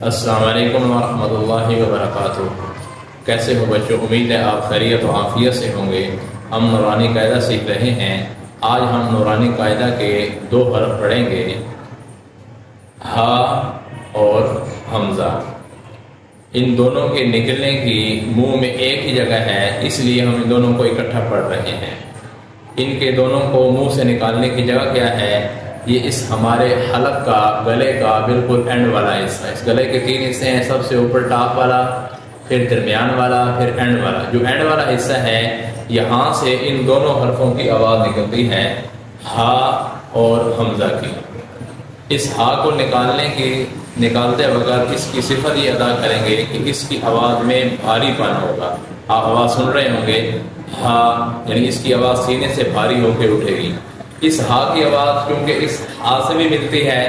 السلام علیکم ورحمۃ اللہ وبرکاتہ۔ کیسے ہو بچوں؟ امید ہے آپ خیریت و عافیت سے ہوں گے۔ ہم نورانی قاعدہ سیکھ رہے ہیں۔ آج ہم نورانی قاعدہ کے 2 حرف پڑھیں گے، ہا اور حمزہ۔ ان دونوں کے نکلنے کی منہ میں ایک ہی جگہ ہے، اس لیے ہم ان دونوں کو اکٹھا پڑھ رہے ہیں۔ ان کے دونوں کو منہ سے نکالنے کی جگہ کیا ہے؟ یہ اس ہمارے حلق کا، گلے کا بالکل اینڈ والا حصہ ہے۔ اس گلے کے 3 حصے ہیں، سب سے اوپر ٹاپ والا، پھر درمیان والا، پھر اینڈ والا۔ جو اینڈ والا حصہ ہے، یہاں سے ان دونوں حرفوں کی آواز نکلتی ہے، ہا اور حمزہ کی۔ اس ہا کو نکالتے وقت اس کی صفت یہ ادا کریں گے کہ اس کی آواز میں بھاری پن ہوگا۔ آپ آواز سن رہے ہوں گے، ہا، یعنی اس کی آواز سینے سے بھاری ہو کے اٹھے گی۔ اس ہا کی آواز کیونکہ اس ہا سے بھی ملتی ہے،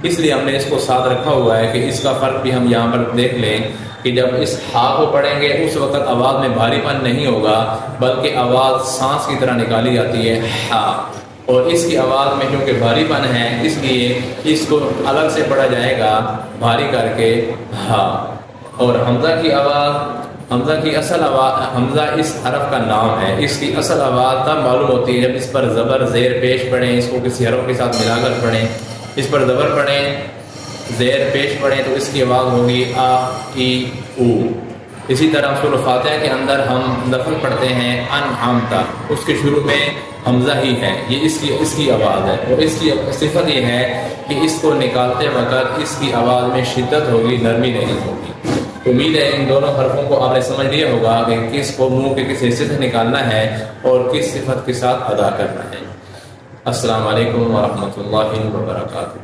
اس لیے ہم نے اس کو ساتھ رکھا ہوا ہے کہ اس کا فرق بھی ہم یہاں پر دیکھ لیں کہ جب اس ہا کو پڑھیں گے اس وقت آواز میں بھاری پن نہیں ہوگا، بلکہ آواز سانس کی طرح نکالی جاتی ہے، ہا۔ اور اس کی آواز میں کیونکہ بھاری پن ہے، اس لیے اس کو الگ سے پڑھا جائے گا بھاری کر کے، ہا۔ اور حمزہ کی آواز، حمزہ کی اصل آواز، حمزہ اس حرف کا نام ہے، اس کی اصل آواز تب معلوم ہوتی ہے جب اس پر زبر زیر پیش پڑھیں، اس کو کسی حرف کے ساتھ ملا کر پڑھیں، اس پر زبر پڑھیں، زیر پیش پڑھیں تو اس کی آواز ہوگی آ ای او۔ اسی طرح سورۃ فاتحہ کے اندر ہم لفظ پڑھتے ہیں انعمتا، اس کے شروع میں حمزہ ہی ہے، یہ اس کی آواز ہے، اور اس کی صفت یہ ہے کہ اس کو نکالتے وقت اس کی آواز میں شدت ہوگی، نرمی نہیں ہوگی۔ امید ہے ان دونوں حرفوں کو آپ نے سمجھ لیا ہوگا کہ کس کو منہ کے کس حصے سے نکالنا ہے اور کس صفت کے ساتھ ادا کرنا ہے۔ السلام علیکم ورحمۃ اللہ وبرکاتہ۔